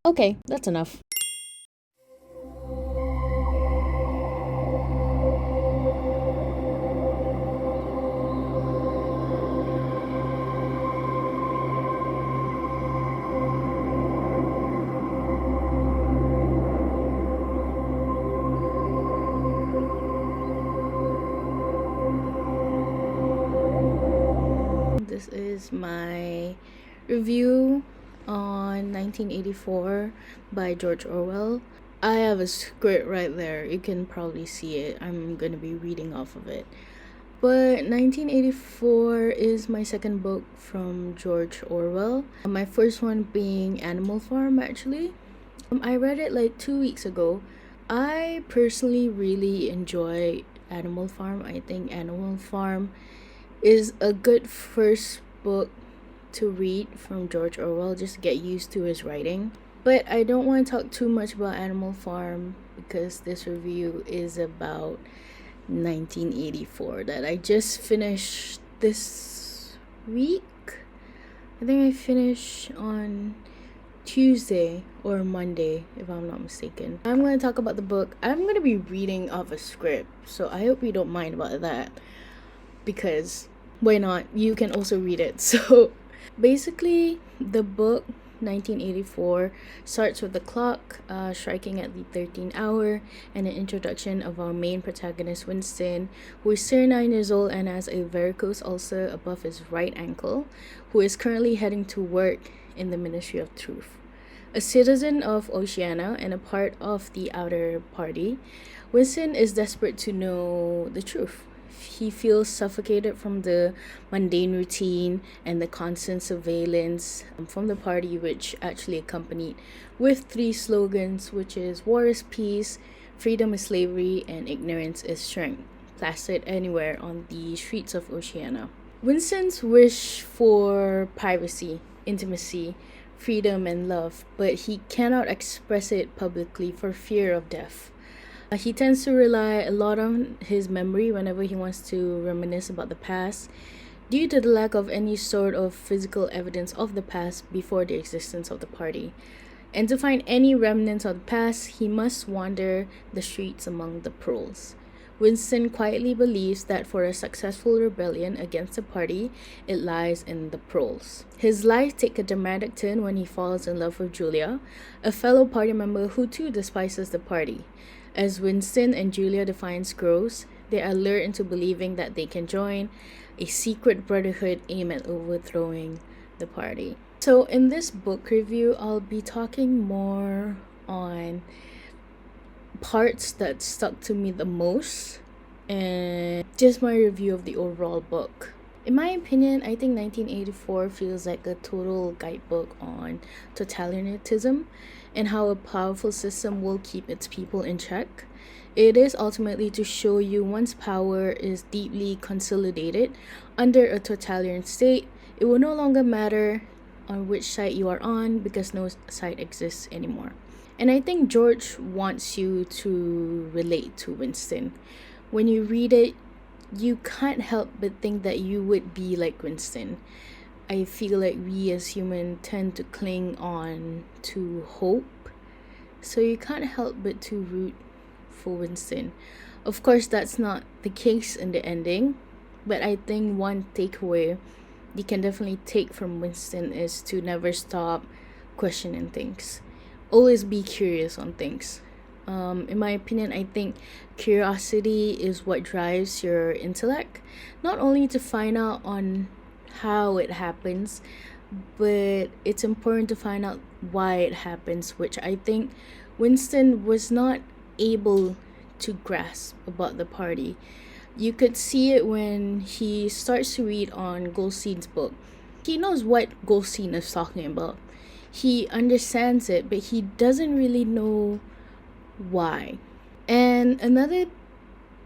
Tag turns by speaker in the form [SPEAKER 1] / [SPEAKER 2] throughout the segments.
[SPEAKER 1] Okay, that's enough. This is my review on 1984 by George Orwell. I have a script right there. You can probably see it. I'm going to be reading off of it. But 1984 is my second book from George Orwell. My first one being Animal Farm, actually. I read it like 2 weeks ago. I personally really enjoy Animal Farm. I think Animal Farm is a good first book to read from George Orwell just to get used to his writing. But I don't want to talk too much about Animal Farm because this review is about 1984 that I just finished this week. I think I finished on Tuesday or Monday, if I'm not mistaken. I'm going to talk about the book. I'm going to be reading off a script, so I hope you don't mind about that because why not? You can also read it. So basically, the book 1984 starts with the clock striking at the 13th hour and an introduction of our main protagonist Winston, who is 39 years old and has a varicose ulcer above his right ankle, who is currently heading to work in the Ministry of Truth. A citizen of Oceania and a part of the outer party, Winston is desperate to know the truth. He feels suffocated from the mundane routine and the constant surveillance from the party, which actually accompanied with three slogans, which is war is peace, freedom is slavery, and ignorance is strength, plastered anywhere on the streets of Oceania. Winston's wish for privacy, intimacy, freedom, and love, but he cannot express it publicly for fear of death. He tends to rely a lot on his memory whenever he wants to reminisce about the past, due to the lack of any sort of physical evidence of the past before the existence of the party. And to find any remnants of the past, he must wander the streets among the proles. Winston quietly believes that for a successful rebellion against the party, it lies in the proles. His life takes a dramatic turn when he falls in love with Julia, a fellow party member who too despises the party. As Winston and Julia defiance grows, they are lured into believing that they can join a secret brotherhood aimed at overthrowing the party. So in this book review, I'll be talking more on parts that stuck to me the most and just my review of the overall book. In my opinion, I think 1984 feels like a total guidebook on totalitarianism and how a powerful system will keep its people in check. It is ultimately to show you once power is deeply consolidated under a totalitarian state, it will no longer matter on which side you are on because no side exists anymore. And I think George wants you to relate to Winston. When you read it, you can't help but think that you would be like Winston. I feel like we as humans tend to cling on to hope, so you can't help but to root for Winston. Of course, that's not the case in the ending, but I think one takeaway you can definitely take from Winston is to never stop questioning things. Always be curious on things. In my opinion, I think curiosity is what drives your intellect, not only to find out on how it happens, but it's important to find out why it happens, which I think Winston was not able to grasp about the party. You could see it when he starts to read on Goldstein's book. He knows what Goldstein is talking about. He understands it, but he doesn't really know why. And another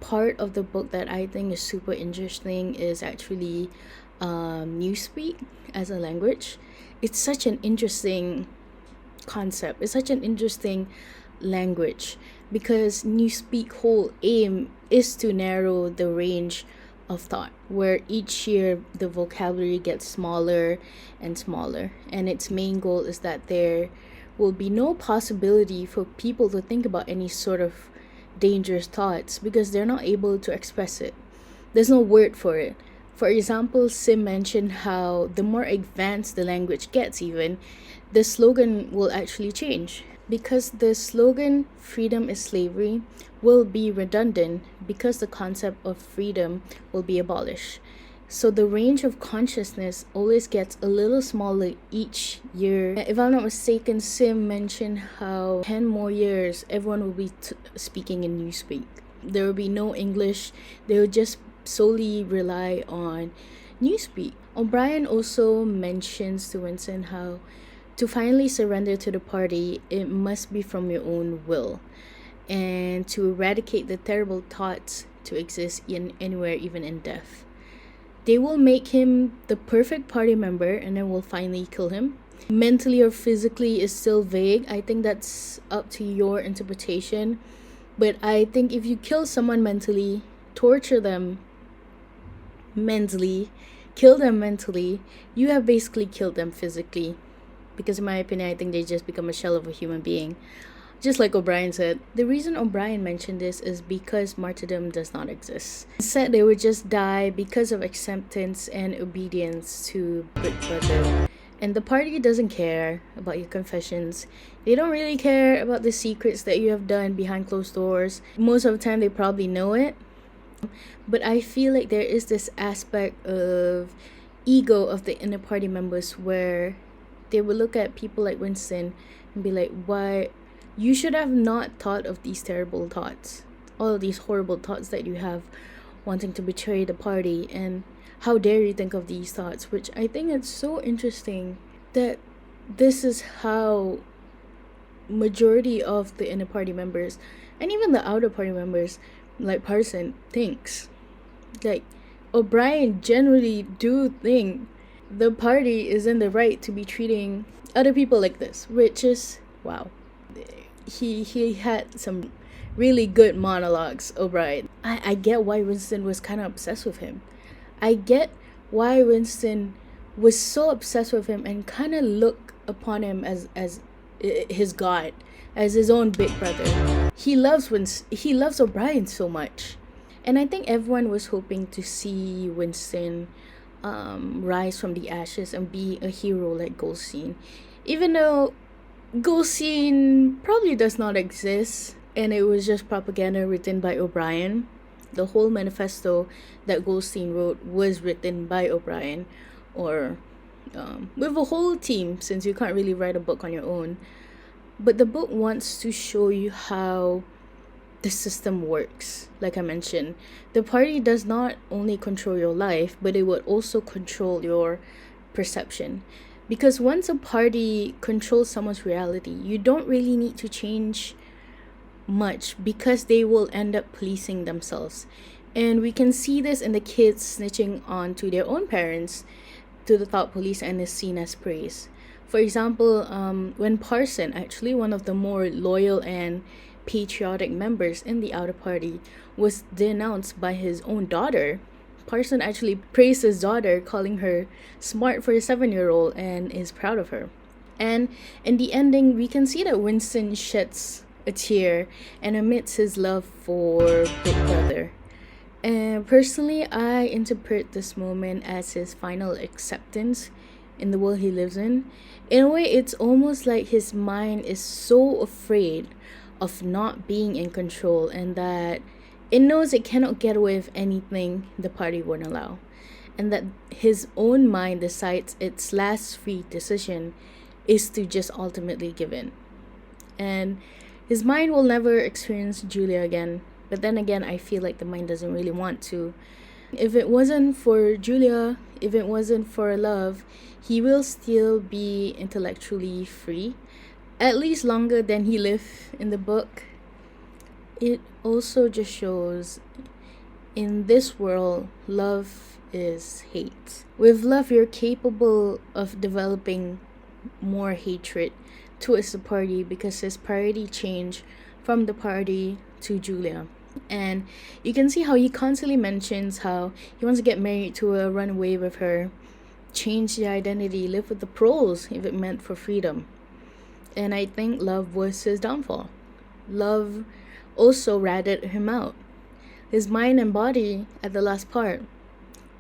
[SPEAKER 1] part of the book that I think is super interesting is actually Newspeak as a language. It's such an interesting concept. It's such an interesting language because Newspeak whole aim is to narrow the range of thought, where each year the vocabulary gets smaller and smaller, and its main goal is that there will be no possibility for people to think about any sort of dangerous thoughts because they're not able to express it. There's no word for it. For example, Sim mentioned how the more advanced the language gets, even, the slogan will actually change. Because the slogan, freedom is slavery, will be redundant because the concept of freedom will be abolished. So the range of consciousness always gets a little smaller each year. If I'm not mistaken, Sim mentioned how 10 more years everyone will be speaking in Newspeak. There will be no English. They will just solely rely on Newspeak. O'Brien also mentions to Winston how to finally surrender to the party, it must be from your own will. And to eradicate the terrible thoughts to exist in anywhere, even in death. They will make him the perfect party member and then will finally kill him. Mentally or physically is still vague. I think that's up to your interpretation. But I think if you kill someone mentally, torture them mentally, kill them mentally, you have basically killed them physically. Because in my opinion, I think they just become a shell of a human being. Just like O'Brien said, the reason O'Brien mentioned this is because martyrdom does not exist. Instead, they would just die because of acceptance and obedience to Big Brother. And the party doesn't care about your confessions. They don't really care about the secrets that you have done behind closed doors. Most of the time, they probably know it. But I feel like there is this aspect of ego of the inner party members where they will look at people like Winston and be like, why? You should have not thought of these terrible thoughts, all of these horrible thoughts that you have wanting to betray the party, and how dare you think of these thoughts, which I think it's so interesting that this is how majority of the inner party members and even the outer party members like Parson thinks. Like O'Brien generally do think the party is in the right to be treating other people like this, which is wow. He had some really good monologues, O'Brien. I get why Winston was kind of obsessed with him. I get why Winston was so obsessed with him and kind of looked upon him as his god, as his own big brother. He loves O'Brien so much. And I think everyone was hoping to see Winston rise from the ashes and be a hero like Goldstein. Even though Goldstein probably does not exist and it was just propaganda written by O'Brien. The whole manifesto that Goldstein wrote was written by O'Brien or with a whole team, since you can't really write a book on your own. But the book wants to show you how the system works. Like I mentioned, the party does not only control your life, but it would also control your perception. Because once a party controls someone's reality, you don't really need to change much because they will end up policing themselves. And we can see this in the kids snitching on to their own parents to the thought police and is seen as praise. For example, when Parson, actually one of the more loyal and patriotic members in the outer party, was denounced by his own daughter, Parson actually praised his daughter, calling her smart for a 7-year-old and is proud of her. And in the ending, we can see that Winston sheds a tear and admits his love for Big Brother. And personally, I interpret this moment as his final acceptance in the world he lives in. In a way, it's almost like his mind is so afraid of not being in control and that it knows it cannot get away with anything the party won't allow. And that his own mind decides its last free decision is to just ultimately give in. And his mind will never experience Julia again. But then again, I feel like the mind doesn't really want to. If it wasn't for Julia, if it wasn't for love, he will still be intellectually free. At least longer than he lived in the book. It also just shows in this world, love is hate. With love, you're capable of developing more hatred towards the party because his priority changed from the party to Julia. And you can see how he constantly mentions how he wants to get married to her, run away with her, change the identity, live with the pros if it meant for freedom. And I think love was his downfall. Love also ratted him out. His mind and body at the last part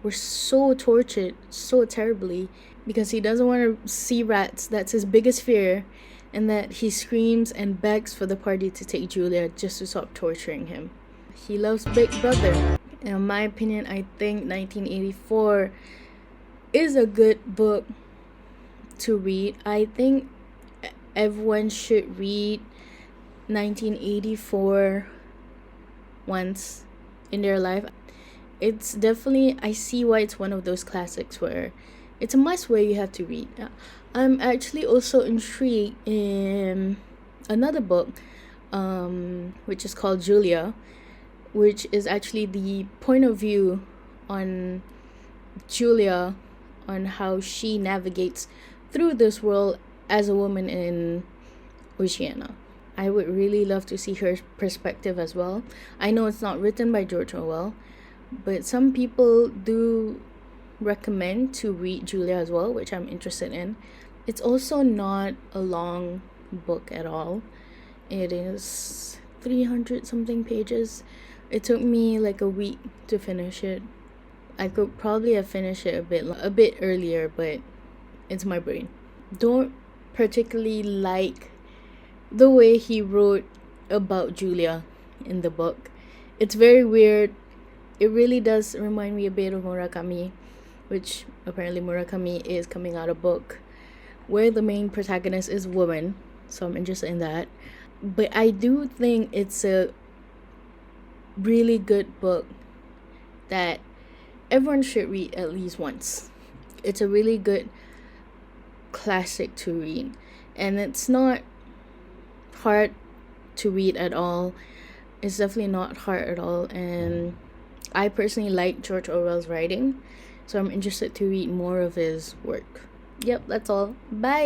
[SPEAKER 1] were so tortured, so terribly, because he doesn't want to see rats. That's his biggest fear. And that he screams and begs for the party to take Julia just to stop torturing him. He loves Big Brother. In my opinion, I think 1984 is a good book to read. I think everyone should read 1984 once in their life. It's definitely, I see why it's one of those classics where it's a must where you have to read. I'm actually also intrigued in another book, which is called Julia, which is actually the point of view on Julia, on how she navigates through this world as a woman in Oceania. I would really love to see her perspective as well. I know it's not written by George Orwell, but some people do recommend to read Julia as well, which I'm interested in. It's also not a long book at all. It is 300 something pages. It took me like a week to finish it. I could probably have finished it a bit earlier, but it's my brain. Don't particularly like the way he wrote about Julia in the book. It's very weird. It really does remind me a bit of Murakami, which apparently Murakami is coming out a book where the main protagonist is a woman, so I'm interested in that. But I do think it's a really good book that everyone should read at least once. It's a really good classic to read, and it's not hard to read at all. It's definitely not hard at all, and I personally like George Orwell's writing, so I'm interested to read more of his work. Yep, that's all. Bye.